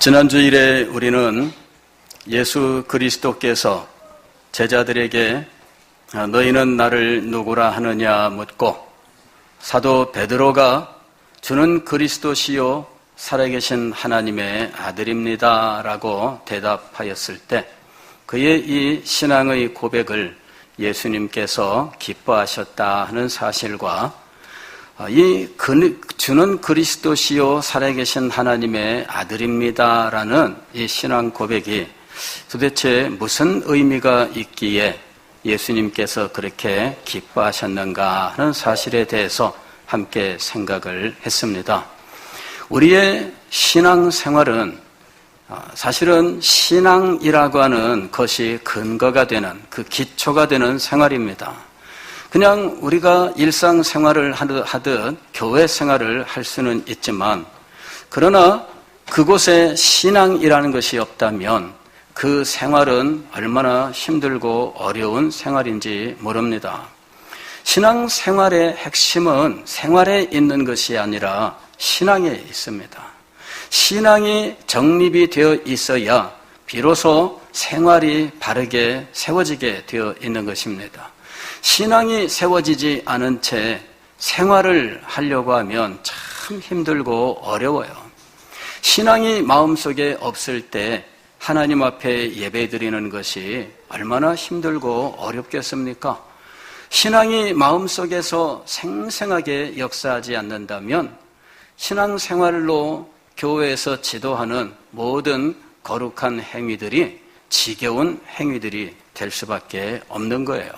지난 주일에 우리는 예수 그리스도께서 제자들에게 너희는 나를 누구라 하느냐 묻고 사도 베드로가 주는 그리스도시요 살아계신 하나님의 아들입니다 라고 대답하였을 때 그의 이 신앙의 고백을 예수님께서 기뻐하셨다 하는 사실과 주는 그리스도시요 살아계신 하나님의 아들입니다라는 이 신앙 고백이 도대체 무슨 의미가 있기에 예수님께서 그렇게 기뻐하셨는가 하는 사실에 대해서 함께 생각을 했습니다. 우리의 신앙 생활은 사실은 신앙이라고 하는 것이 근거가 되는 그 기초가 되는 생활입니다. 그냥 우리가 일상생활을 하듯 교회 생활을 할 수는 있지만 그러나 그곳에 신앙이라는 것이 없다면 그 생활은 얼마나 힘들고 어려운 생활인지 모릅니다. 신앙생활의 핵심은 생활에 있는 것이 아니라 신앙에 있습니다. 신앙이 정립이 되어 있어야 비로소 생활이 바르게 세워지게 되어 있는 것입니다. 신앙이 세워지지 않은 채 생활을 하려고 하면 참 힘들고 어려워요. 신앙이 마음속에 없을 때 하나님 앞에 예배드리는 것이 얼마나 힘들고 어렵겠습니까? 신앙이 마음속에서 생생하게 역사하지 않는다면 신앙생활로 교회에서 지도하는 모든 거룩한 행위들이 지겨운 행위들이 될 수밖에 없는 거예요.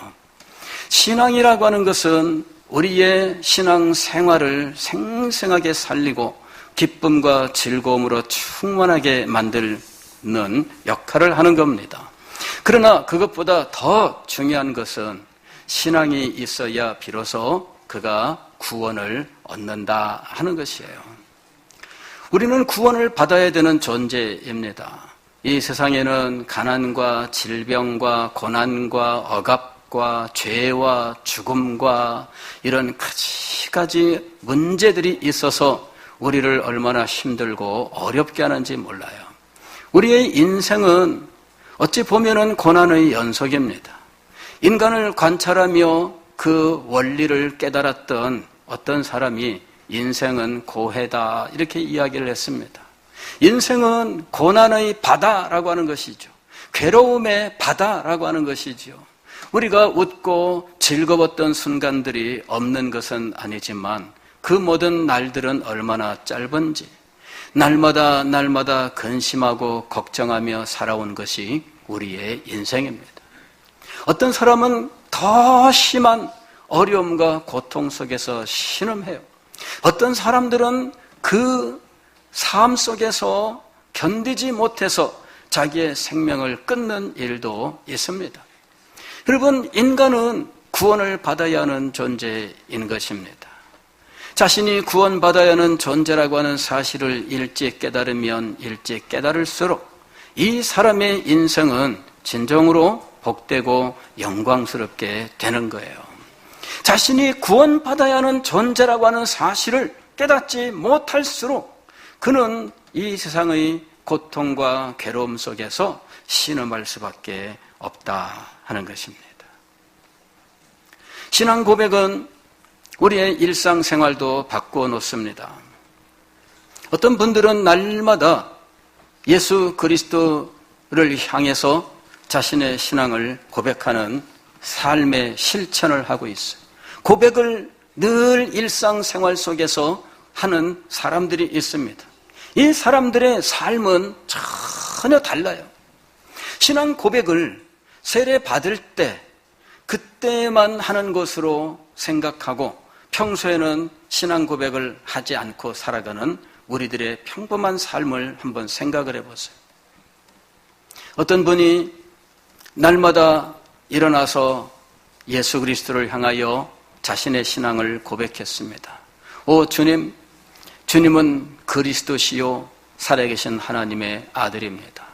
신앙이라고 하는 것은 우리의 신앙생활을 생생하게 살리고 기쁨과 즐거움으로 충만하게 만드는 역할을 하는 겁니다. 그러나 그것보다 더 중요한 것은 신앙이 있어야 비로소 그가 구원을 얻는다 하는 것이에요. 우리는 구원을 받아야 되는 존재입니다. 이 세상에는 가난과 질병과 고난과 억압과 죄와 죽음과 이런 가지가지 문제들이 있어서 우리를 얼마나 힘들고 어렵게 하는지 몰라요. 우리의 인생은 어찌 보면은 고난의 연속입니다. 인간을 관찰하며 그 원리를 깨달았던 어떤 사람이 인생은 고해다 이렇게 이야기를 했습니다. 인생은 고난의 바다라고 하는 것이죠. 괴로움의 바다라고 하는 것이죠. 우리가 웃고 즐거웠던 순간들이 없는 것은 아니지만 그 모든 날들은 얼마나 짧은지 날마다 근심하고 걱정하며 살아온 것이 우리의 인생입니다. 어떤 사람은 더 심한 어려움과 고통 속에서 신음해요. 어떤 사람들은 그 삶 속에서 견디지 못해서 자기의 생명을 끊는 일도 있습니다. 여러분, 인간은 구원을 받아야 하는 존재인 것입니다. 자신이 구원받아야 하는 존재라고 하는 사실을 일찍 깨달으면 일찍 깨달을수록 이 사람의 인생은 진정으로 복되고 영광스럽게 되는 거예요. 자신이 구원받아야 하는 존재라고 하는 사실을 깨닫지 못할수록 그는 이 세상의 고통과 괴로움 속에서 신음할 수밖에 없다 하는 것입니다. 신앙 고백은 우리의 일상생활도 바꾸어 놓습니다. 어떤 분들은 날마다 예수 그리스도를 향해서 자신의 신앙을 고백하는 삶의 실천을 하고 있어요. 고백을 늘 일상생활 속에서 하는 사람들이 있습니다. 이 사람들의 삶은 전혀 달라요. 신앙 고백을 세례 받을 때 그때만 하는 것으로 생각하고 평소에는 신앙 고백을 하지 않고 살아가는 우리들의 평범한 삶을 한번 생각을 해보세요. 어떤 분이 날마다 일어나서 예수 그리스도를 향하여 자신의 신앙을 고백했습니다. 오 주님, 주님은 그리스도시요 살아계신 하나님의 아들입니다.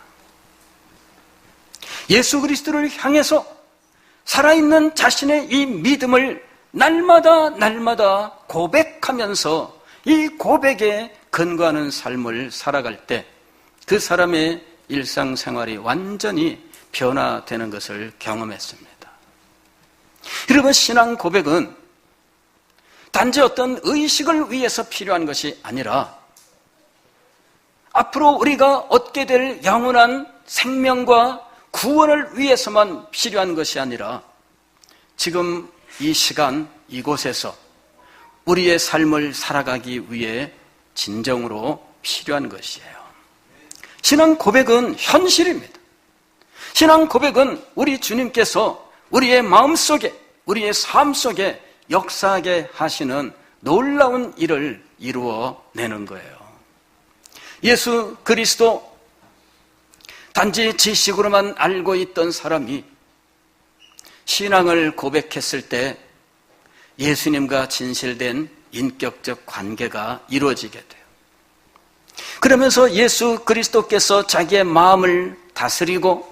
예수 그리스도를 향해서 살아있는 자신의 이 믿음을 날마다 고백하면서 이 고백에 근거하는 삶을 살아갈 때 그 사람의 일상생활이 완전히 변화되는 것을 경험했습니다. 여러분, 신앙 고백은 단지 어떤 의식을 위해서 필요한 것이 아니라 앞으로 우리가 얻게 될 영원한 생명과 구원을 위해서만 필요한 것이 아니라 지금 이 시간 이곳에서 우리의 삶을 살아가기 위해 진정으로 필요한 것이에요. 신앙 고백은 현실입니다. 신앙 고백은 우리 주님께서 우리의 마음속에, 우리의 삶 속에 역사하게 하시는 놀라운 일을 이루어내는 거예요. 예수 그리스도 단지 지식으로만 알고 있던 사람이 신앙을 고백했을 때 예수님과 진실된 인격적 관계가 이루어지게 돼요. 그러면서 예수 그리스도께서 자기의 마음을 다스리고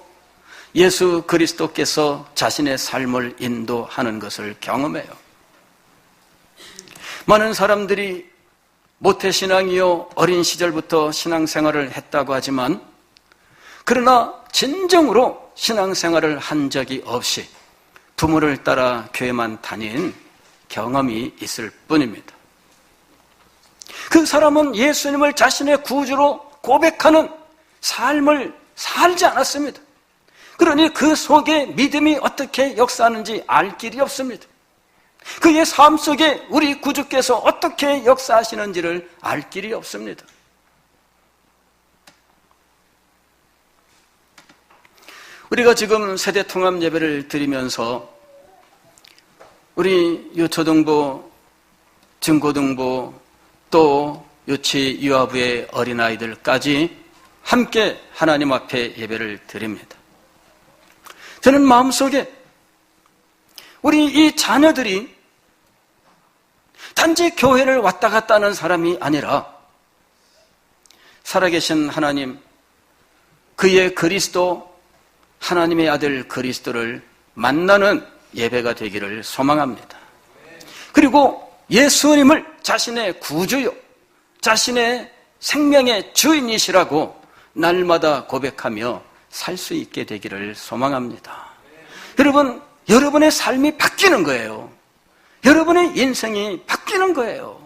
예수 그리스도께서 자신의 삶을 인도하는 것을 경험해요. 많은 사람들이 모태신앙이요 어린 시절부터 신앙생활을 했다고 하지만 그러나 진정으로 신앙생활을 한 적이 없이 부모를 따라 교회만 다닌 경험이 있을 뿐입니다. 그 사람은 예수님을 자신의 구주로 고백하는 삶을 살지 않았습니다. 그러니 그 속에 믿음이 어떻게 역사하는지 알 길이 없습니다. 그의 삶 속에 우리 구주께서 어떻게 역사하시는지를 알 길이 없습니다. 우리가 지금 세대 통합 예배를 드리면서 우리 유초등부, 중고등부, 또 유치, 유아부의 어린아이들까지 함께 하나님 앞에 예배를 드립니다. 저는 마음속에 우리 이 자녀들이 단지 교회를 왔다 갔다 하는 사람이 아니라 살아계신 하나님, 그의 그리스도, 하나님의 아들 그리스도를 만나는 예배가 되기를 소망합니다. 그리고 예수님을 자신의 구주요, 자신의 생명의 주인이시라고 날마다 고백하며 살 수 있게 되기를 소망합니다. 여러분, 여러분의 삶이 바뀌는 거예요. 여러분의 인생이 바뀌는 거예요.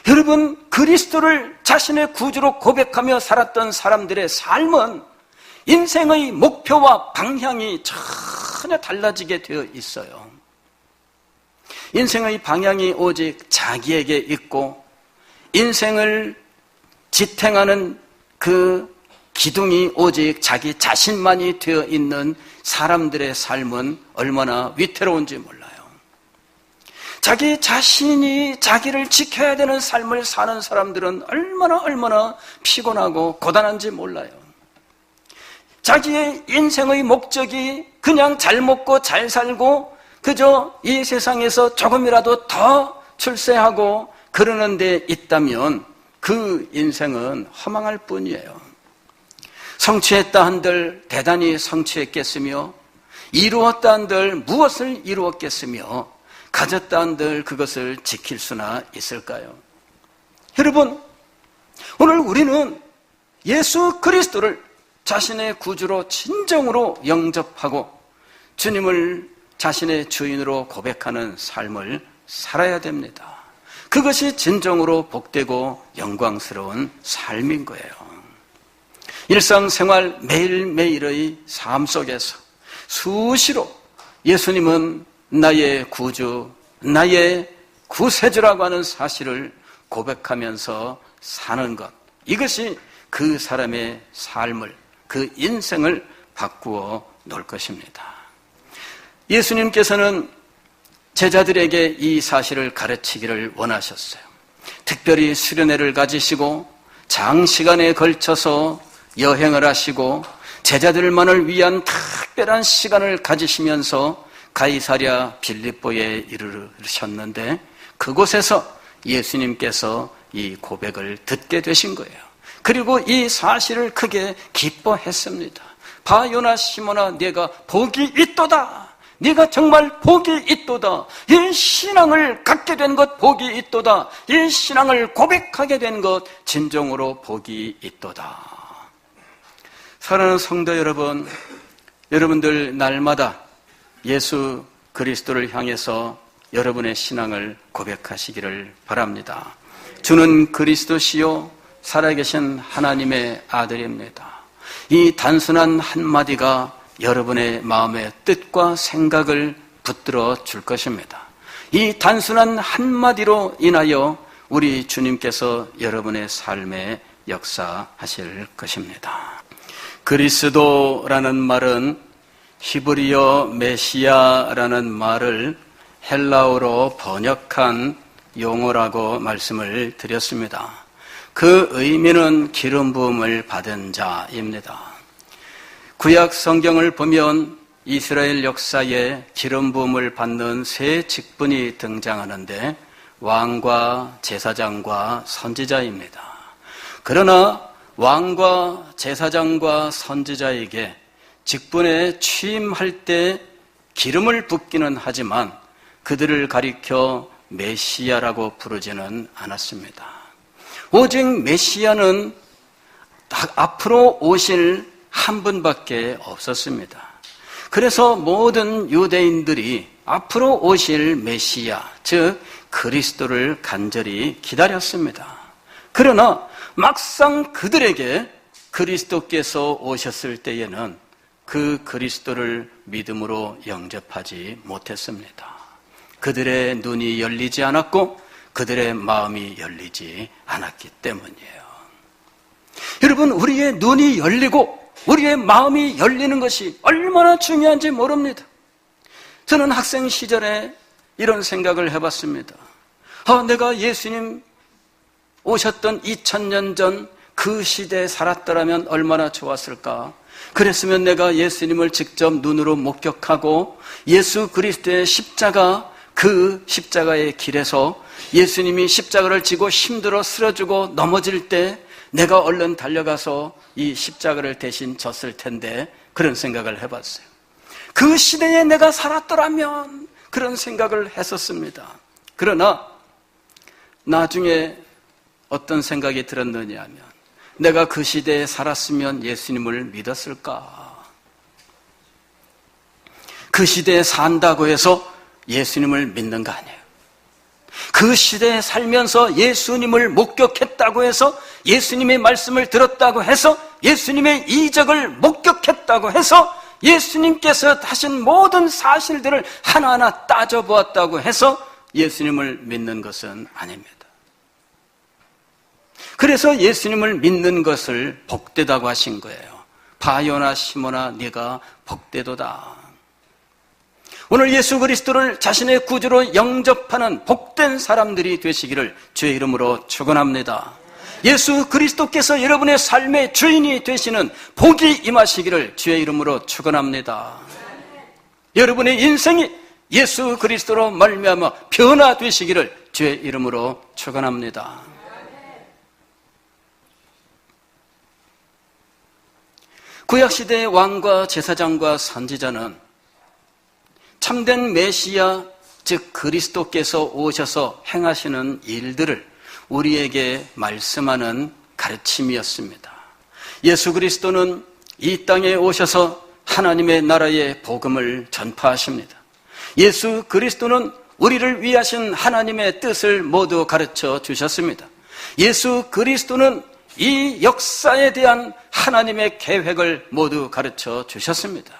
여러분, 그리스도를 자신의 구주로 고백하며 살았던 사람들의 삶은 인생의 목표와 방향이 전혀 달라지게 되어 있어요. 인생의 방향이 오직 자기에게 있고 인생을 지탱하는 그 기둥이 오직 자기 자신만이 되어 있는 사람들의 삶은 얼마나 위태로운지 몰라요. 자기 자신이 자기를 지켜야 되는 삶을 사는 사람들은 얼마나 피곤하고 고단한지 몰라요. 자기의 인생의 목적이 그냥 잘 먹고 잘 살고 그저 이 세상에서 조금이라도 더 출세하고 그러는 데 있다면 그 인생은 허망할 뿐이에요. 성취했다 한들 대단히 성취했겠으며 이루었다 한들 무엇을 이루었겠으며 가졌다 한들 그것을 지킬 수나 있을까요? 여러분, 오늘 우리는 예수 그리스도를 자신의 구주로 진정으로 영접하고 주님을 자신의 주인으로 고백하는 삶을 살아야 됩니다. 그것이 진정으로 복되고 영광스러운 삶인 거예요. 일상생활 매일매일의 삶 속에서 수시로 예수님은 나의 구주, 나의 구세주라고 하는 사실을 고백하면서 사는 것, 이것이 그 사람의 삶을, 그 인생을 바꾸어 놓을 것입니다. 예수님께서는 제자들에게 이 사실을 가르치기를 원하셨어요. 특별히 수련회를 가지시고 장시간에 걸쳐서 여행을 하시고 제자들만을 위한 특별한 시간을 가지시면서 가이사랴 빌립보에 이르셨는데 그곳에서 예수님께서 이 고백을 듣게 되신 거예요. 그리고 이 사실을 크게 기뻐했습니다. 봐 요나 시몬아, 네가 복이 있도다. 네가 정말 복이 있도다. 이 신앙을 갖게 된 것 복이 있도다. 이 신앙을 고백하게 된 것 진정으로 복이 있도다. 사랑하는 성도 여러분, 여러분들 날마다 예수 그리스도를 향해서 여러분의 신앙을 고백하시기를 바랍니다. 주는 그리스도시요 살아계신 하나님의 아들입니다. 이 단순한 한마디가 여러분의 마음의 뜻과 생각을 붙들어 줄 것입니다. 이 단순한 한마디로 인하여 우리 주님께서 여러분의 삶에 역사하실 것입니다. 그리스도라는 말은 히브리어 메시아라는 말을 헬라어로 번역한 용어라고 말씀을 드렸습니다. 그 의미는 기름 부음을 받은 자입니다. 구약 성경을 보면 이스라엘 역사에 기름 부음을 받는 세 직분이 등장하는데 왕과 제사장과 선지자입니다. 그러나 왕과 제사장과 선지자에게 직분에 취임할 때 기름을 붓기는 하지만 그들을 가리켜 메시아라고 부르지는 않았습니다. 오직 메시아는 앞으로 오실 한 분밖에 없었습니다. 그래서 모든 유대인들이 앞으로 오실 메시아, 즉 그리스도를 간절히 기다렸습니다. 그러나 막상 그들에게 그리스도께서 오셨을 때에는 그 그리스도를 믿음으로 영접하지 못했습니다. 그들의 눈이 열리지 않았고 그들의 마음이 열리지 않았기 때문이에요. 여러분, 우리의 눈이 열리고 우리의 마음이 열리는 것이 얼마나 중요한지 모릅니다. 저는 학생 시절에 이런 생각을 해봤습니다. 내가 예수님 오셨던 2000년 전 그 시대에 살았더라면 얼마나 좋았을까. 그랬으면 내가 예수님을 직접 눈으로 목격하고 예수 그리스도의 십자가, 그 십자가의 길에서 예수님이 십자가를 지고 힘들어 쓰러지고 넘어질 때 내가 얼른 달려가서 이 십자가를 대신 졌을 텐데, 그런 생각을 해봤어요. 그 시대에 내가 살았더라면, 그런 생각을 했었습니다. 그러나 나중에 어떤 생각이 들었느냐 하면, 내가 그 시대에 살았으면 예수님을 믿었을까? 그 시대에 산다고 해서 예수님을 믿는 거 아니에요. 그 시대에 살면서 예수님을 목격했다고 해서, 예수님의 말씀을 들었다고 해서, 예수님의 이적을 목격했다고 해서, 예수님께서 하신 모든 사실들을 하나하나 따져보았다고 해서 예수님을 믿는 것은 아닙니다. 그래서 예수님을 믿는 것을 복되다고 하신 거예요. 바요나 시모나 네가 복되도다. 오늘 예수 그리스도를 자신의 구주로 영접하는 복된 사람들이 되시기를 주의 이름으로 축원합니다. 예수 그리스도께서 여러분의 삶의 주인이 되시는 복이 임하시기를 주의 이름으로 축원합니다. 여러분의 인생이 예수 그리스도로 말미암아 변화되시기를 주의 이름으로 축원합니다. 구약시대의 왕과 제사장과 선지자는 참된 메시아, 즉 그리스도께서 오셔서 행하시는 일들을 우리에게 말씀하는 가르침이었습니다. 예수 그리스도는 이 땅에 오셔서 하나님의 나라의 복음을 전파하십니다. 예수 그리스도는 우리를 위하신 하나님의 뜻을 모두 가르쳐 주셨습니다. 예수 그리스도는 이 역사에 대한 하나님의 계획을 모두 가르쳐 주셨습니다.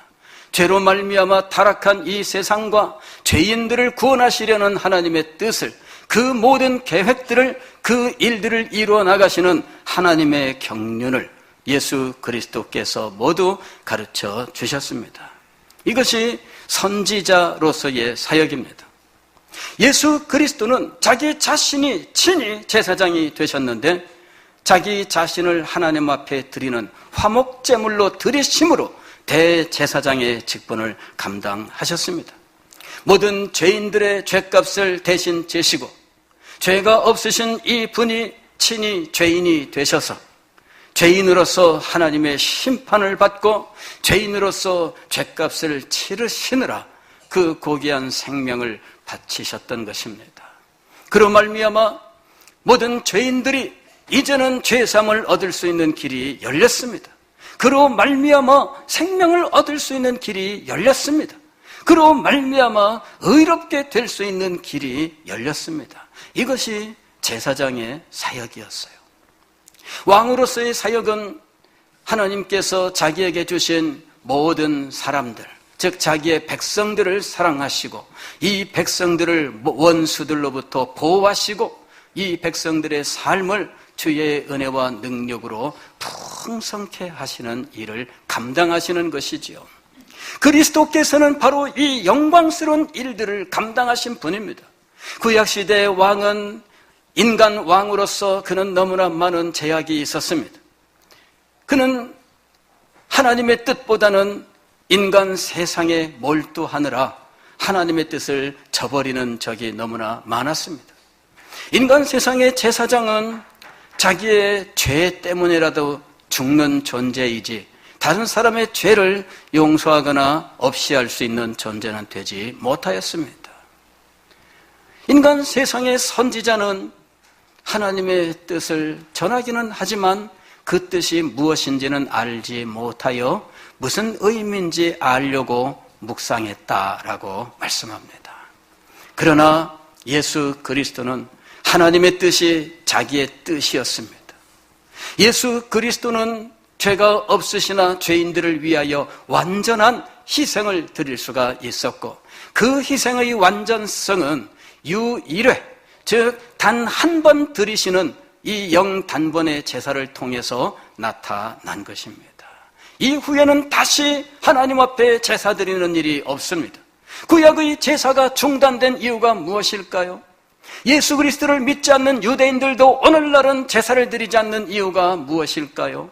죄로 말미암아 타락한 이 세상과 죄인들을 구원하시려는 하나님의 뜻을, 그 모든 계획들을, 그 일들을 이루어 나가시는 하나님의 경륜을 예수 그리스도께서 모두 가르쳐 주셨습니다. 이것이 선지자로서의 사역입니다. 예수 그리스도는 자기 자신이 친히 제사장이 되셨는데, 자기 자신을 하나님 앞에 드리는 화목제물로 드리심으로 대제사장의 직분을 감당하셨습니다. 모든 죄인들의 죄값을 대신 지시고 죄가 없으신 이 분이 친히 죄인이 되셔서 죄인으로서 하나님의 심판을 받고 죄인으로서 죄값을 치르시느라 그 고귀한 생명을 바치셨던 것입니다. 그로 말미암아 모든 죄인들이 이제는 죄사함을 얻을 수 있는 길이 열렸습니다. 그로 말미암아 생명을 얻을 수 있는 길이 열렸습니다. 그로 말미암아 의롭게 될 수 있는 길이 열렸습니다. 이것이 제사장의 사역이었어요. 왕으로서의 사역은 하나님께서 자기에게 주신 모든 사람들, 즉 자기의 백성들을 사랑하시고 이 백성들을 원수들로부터 보호하시고 이 백성들의 삶을 주의 은혜와 능력으로 풍성케 하시는 일을 감당하시는 것이지요. 그리스도께서는 바로 이 영광스러운 일들을 감당하신 분입니다. 구약시대의 왕은 인간 왕으로서 그는 너무나 많은 제약이 있었습니다. 그는 하나님의 뜻보다는 인간 세상에 몰두하느라 하나님의 뜻을 저버리는 적이 너무나 많았습니다. 인간 세상의 제사장은 자기의 죄 때문이라도 죽는 존재이지 다른 사람의 죄를 용서하거나 없이 할 수 있는 존재는 되지 못하였습니다. 인간 세상의 선지자는 하나님의 뜻을 전하기는 하지만 그 뜻이 무엇인지는 알지 못하여 무슨 의미인지 알려고 묵상했다라고 말씀합니다. 그러나 예수 그리스도는 하나님의 뜻이 자기의 뜻이었습니다. 예수 그리스도는 죄가 없으시나 죄인들을 위하여 완전한 희생을 드릴 수가 있었고 그 희생의 완전성은 유일회, 즉 단 한 번 드리시는 이 영단번의 제사를 통해서 나타난 것입니다. 이후에는 다시 하나님 앞에 제사 드리는 일이 없습니다. 구약의 제사가 중단된 이유가 무엇일까요? 예수 그리스도를 믿지 않는 유대인들도 오늘날은 제사를 드리지 않는 이유가 무엇일까요?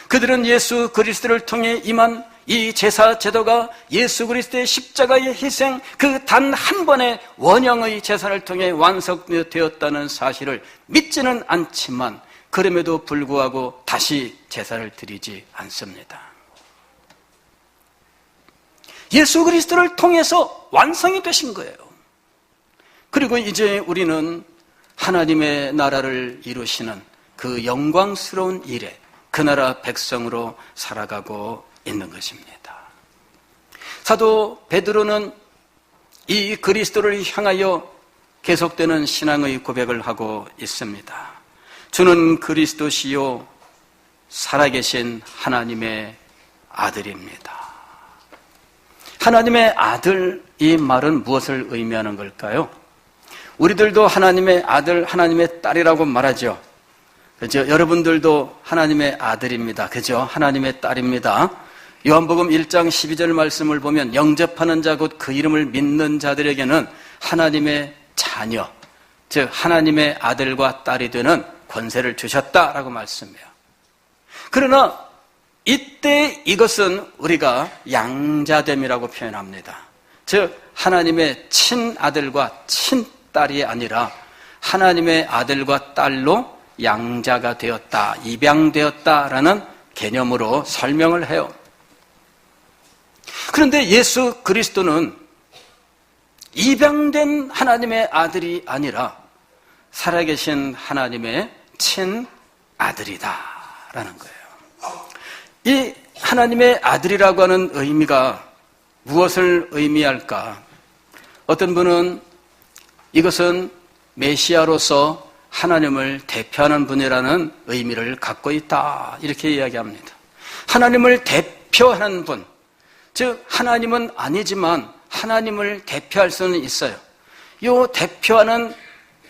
그들은 예수 그리스도를 통해 임한 이 제사 제도가 예수 그리스도의 십자가의 희생, 그 단 한 번의 원형의 제사를 통해 완성되었다는 사실을 믿지는 않지만 그럼에도 불구하고 다시 제사를 드리지 않습니다. 예수 그리스도를 통해서 완성이 되신 거예요. 그리고 이제 우리는 하나님의 나라를 이루시는 그 영광스러운 일에 그 나라 백성으로 살아가고 있는 것입니다. 사도 베드로는 이 그리스도를 향하여 계속되는 신앙의 고백을 하고 있습니다. 주는 그리스도시요 살아계신 하나님의 아들입니다. 하나님의 아들, 이 말은 무엇을 의미하는 걸까요? 우리들도 하나님의 아들, 하나님의 딸이라고 말하죠. 그죠? 여러분들도 하나님의 아들입니다. 그죠? 하나님의 딸입니다. 요한복음 1장 12절 말씀을 보면 영접하는 자 곧 그 이름을 믿는 자들에게는 하나님의 자녀, 즉 하나님의 아들과 딸이 되는 권세를 주셨다라고 말씀해요. 그러나 이때 이것은 우리가 양자됨이라고 표현합니다. 즉 하나님의 친아들과 친딸이 아니라 하나님의 아들과 딸로 양자가 되었다, 입양되었다라는 개념으로 설명을 해요. 그런데 예수 그리스도는 입양된 하나님의 아들이 아니라 살아계신 하나님의 친아들이다라는 거예요. 이 하나님의 아들이라고 하는 의미가 무엇을 의미할까? 어떤 분은 이것은 메시아로서 하나님을 대표하는 분이라는 의미를 갖고 있다, 이렇게 이야기합니다. 하나님을 대표하는 분, 즉 하나님은 아니지만 하나님을 대표할 수는 있어요. 이 대표하는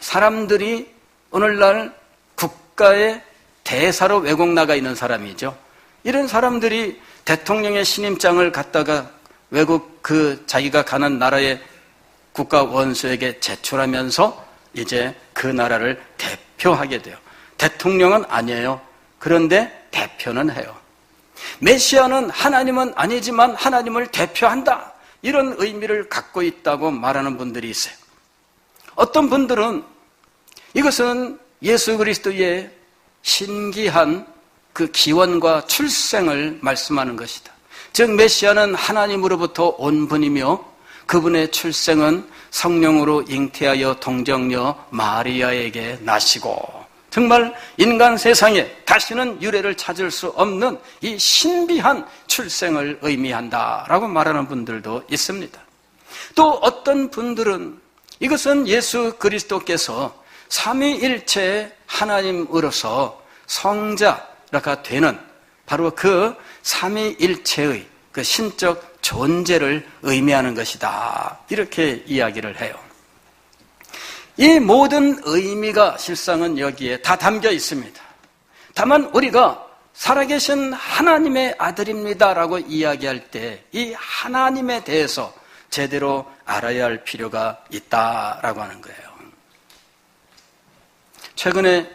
사람들이 오늘날 국가의 대사로 외국 나가 있는 사람이죠. 이런 사람들이 대통령의 신임장을 갖다가 외국 자기가 가는 나라의 국가 원수에게 제출하면서 이제 그 나라를 대표하게 돼요. 대통령은 아니에요. 그런데 대표는 해요. 메시아는 하나님은 아니지만 하나님을 대표한다, 이런 의미를 갖고 있다고 말하는 분들이 있어요. 어떤 분들은 이것은 예수 그리스도의 신기한 그 기원과 출생을 말씀하는 것이다. 즉 메시아는 하나님으로부터 온 분이며 그분의 출생은 성령으로 잉태하여 동정녀 마리아에게 나시고 정말 인간 세상에 다시는 유래를 찾을 수 없는 이 신비한 출생을 의미한다라고 말하는 분들도 있습니다. 또 어떤 분들은 이것은 예수 그리스도께서 삼위일체 하나님으로서 성자가 되는 바로 그 삼위일체의 그 신적 존재를 의미하는 것이다, 이렇게 이야기를 해요. 이 모든 의미가 실상은 여기에 다 담겨 있습니다. 다만 우리가 살아계신 하나님의 아들입니다라고 이야기할 때 이 하나님에 대해서 제대로 알아야 할 필요가 있다라고 하는 거예요. 최근에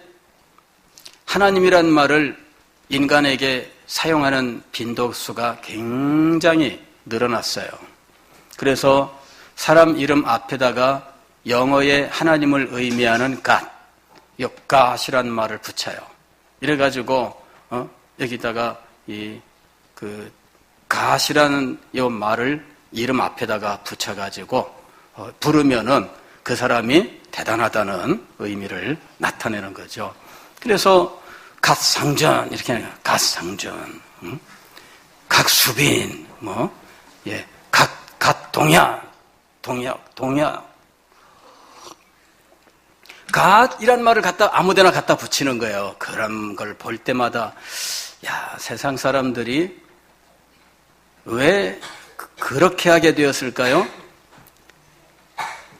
하나님이란 말을 인간에게 사용하는 빈도수가 굉장히 늘어났어요. 그래서 사람 이름 앞에다가 영어의 하나님을 의미하는 God이란 말을 붙여요. 이래가지고 여기다가 God이라는 이 말을 이름 앞에다가 붙여가지고 부르면은 그 사람이 대단하다는 의미를 나타내는 거죠. 그래서 갓상전 이렇게 하는 거예요. 갓상전, 갓수빈, 갓동약. 갓이란 말을 아무데나 갖다 붙이는 거예요. 그런 걸 볼 때마다 세상 사람들이 왜 그렇게 하게 되었을까요?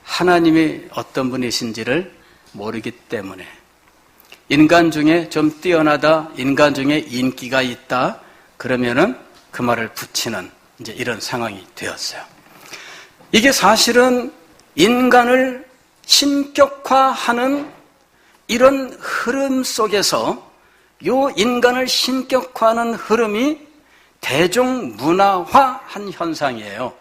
하나님이 어떤 분이신지를 모르기 때문에. 인간 중에 좀 뛰어나다, 인간 중에 인기가 있다, 그러면은 그 말을 붙이는 이제 이런 상황이 되었어요. 이게 사실은 인간을 신격화하는 이런 흐름 속에서 요 인간을 신격화하는 흐름이 대중문화화한 현상이에요.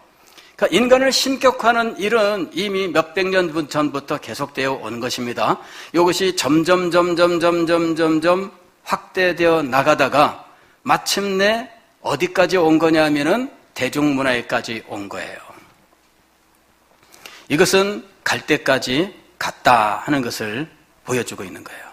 그러니까 인간을 신격화하는 일은 이미 몇백 년 전부터 계속되어 온 것입니다. 이것이 점점 확대되어 나가다가 마침내 어디까지 온 거냐면은 대중문화에까지 온 거예요. 이것은 갈 때까지 갔다 하는 것을 보여주고 있는 거예요.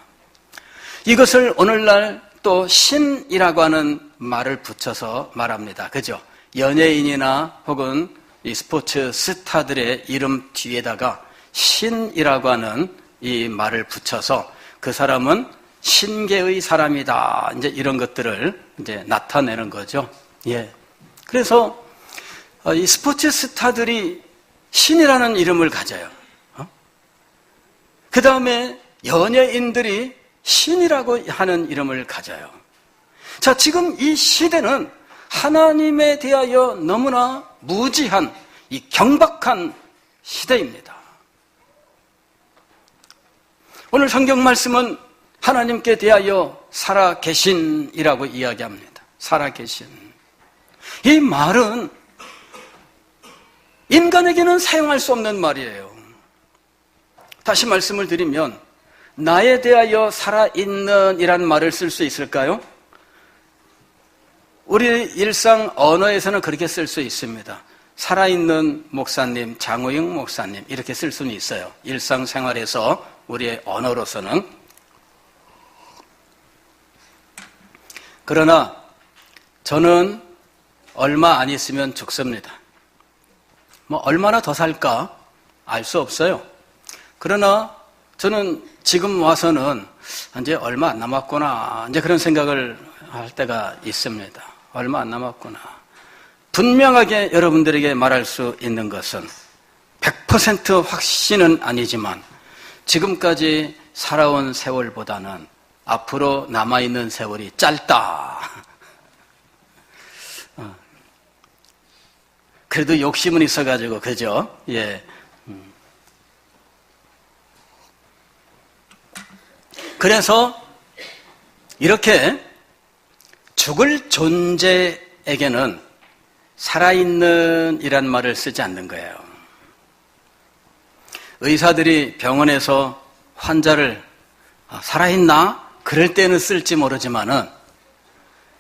이것을 오늘날 또 신이라고 하는 말을 붙여서 말합니다. 그죠? 연예인이나 혹은 이 스포츠 스타들의 이름 뒤에다가 신이라고 하는 이 말을 붙여서 그 사람은 신계의 사람이다, 이제 이런 것들을 이제 나타내는 거죠. 예. 그래서 이 스포츠 스타들이 신이라는 이름을 가져요. 그 다음에 연예인들이 신이라고 하는 이름을 가져요. 자, 지금 이 시대는 하나님에 대하여 너무나 무지한 이 경박한 시대입니다. 오늘 성경 말씀은 하나님께 대하여 살아계신이라고 이야기합니다. 살아계신. 이 말은 인간에게는 사용할 수 없는 말이에요. 다시 말씀을 드리면 나에 대하여 살아있는 이란 말을 쓸 수 있을까요? 우리 일상 언어에서는 그렇게 쓸 수 있습니다. 살아있는 목사님, 장우영 목사님 이렇게 쓸 수는 있어요. 일상생활에서 우리의 언어로서는. 그러나 저는 얼마 안 있으면 죽습니다. 얼마나 더 살까 알 수 없어요. 그러나 저는 지금 와서는 이제 얼마 안 남았구나, 이제 그런 생각을 할 때가 있습니다. 얼마 안 남았구나. 분명하게 여러분들에게 말할 수 있는 것은 100% 확신은 아니지만 지금까지 살아온 세월보다는 앞으로 남아있는 세월이 짧다. 그래도 욕심은 있어가지고, 그죠? 예. 그래서 이렇게 죽을 존재에게는 살아있는 이란 말을 쓰지 않는 거예요. 의사들이 병원에서 환자를 살아있나? 그럴 때는 쓸지 모르지만은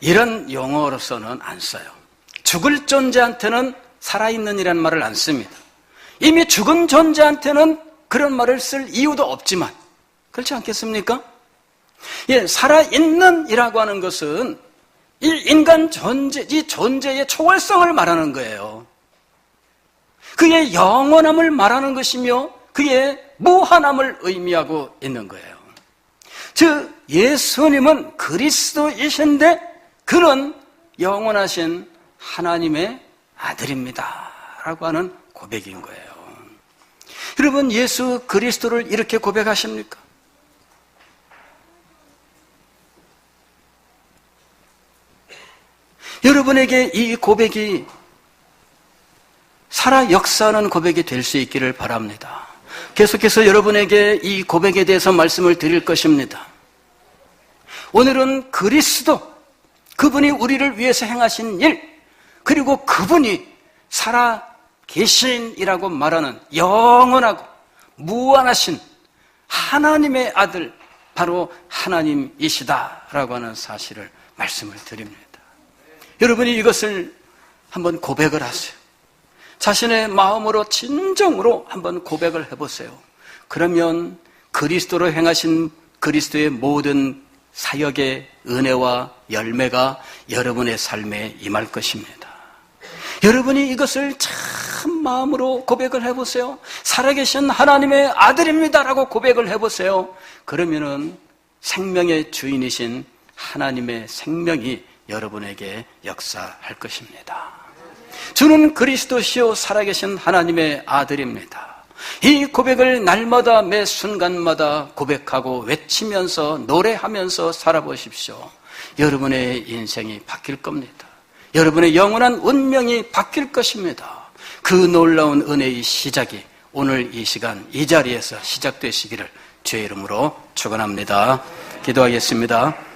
이런 용어로서는 안 써요. 죽을 존재한테는 살아있는 이란 말을 안 씁니다. 이미 죽은 존재한테는 그런 말을 쓸 이유도 없지만, 그렇지 않겠습니까? 예, 살아있는이라고 하는 것은 이 인간 존재, 이 존재의 초월성을 말하는 거예요. 그의 영원함을 말하는 것이며 그의 무한함을 의미하고 있는 거예요. 즉 예수님은 그리스도이신데 그는 영원하신 하나님의 아들입니다 라고 하는 고백인 거예요. 여러분, 예수 그리스도를 이렇게 고백하십니까? 여러분에게 이 고백이 살아 역사하는 고백이 될 수 있기를 바랍니다. 계속해서 여러분에게 이 고백에 대해서 말씀을 드릴 것입니다. 오늘은 그리스도, 그분이 우리를 위해서 행하신 일, 그리고 그분이 살아 계신이라고 말하는 영원하고 무한하신 하나님의 아들, 바로 하나님이시다라고 하는 사실을 말씀을 드립니다. 여러분이 이것을 한번 고백을 하세요. 자신의 마음으로 진정으로 한번 고백을 해보세요. 그러면 그리스도로 행하신 그리스도의 모든 사역의 은혜와 열매가 여러분의 삶에 임할 것입니다. 여러분이 이것을 참 마음으로 고백을 해보세요. 살아계신 하나님의 아들입니다라고 고백을 해보세요. 그러면은 생명의 주인이신 하나님의 생명이 여러분에게 역사할 것입니다. 주는 그리스도시요 살아계신 하나님의 아들입니다. 이 고백을 날마다 매 순간마다 고백하고 외치면서 노래하면서 살아보십시오. 여러분의 인생이 바뀔 겁니다. 여러분의 영원한 운명이 바뀔 것입니다. 그 놀라운 은혜의 시작이 오늘 이 시간 이 자리에서 시작되시기를 주의 이름으로 축원합니다. 기도하겠습니다.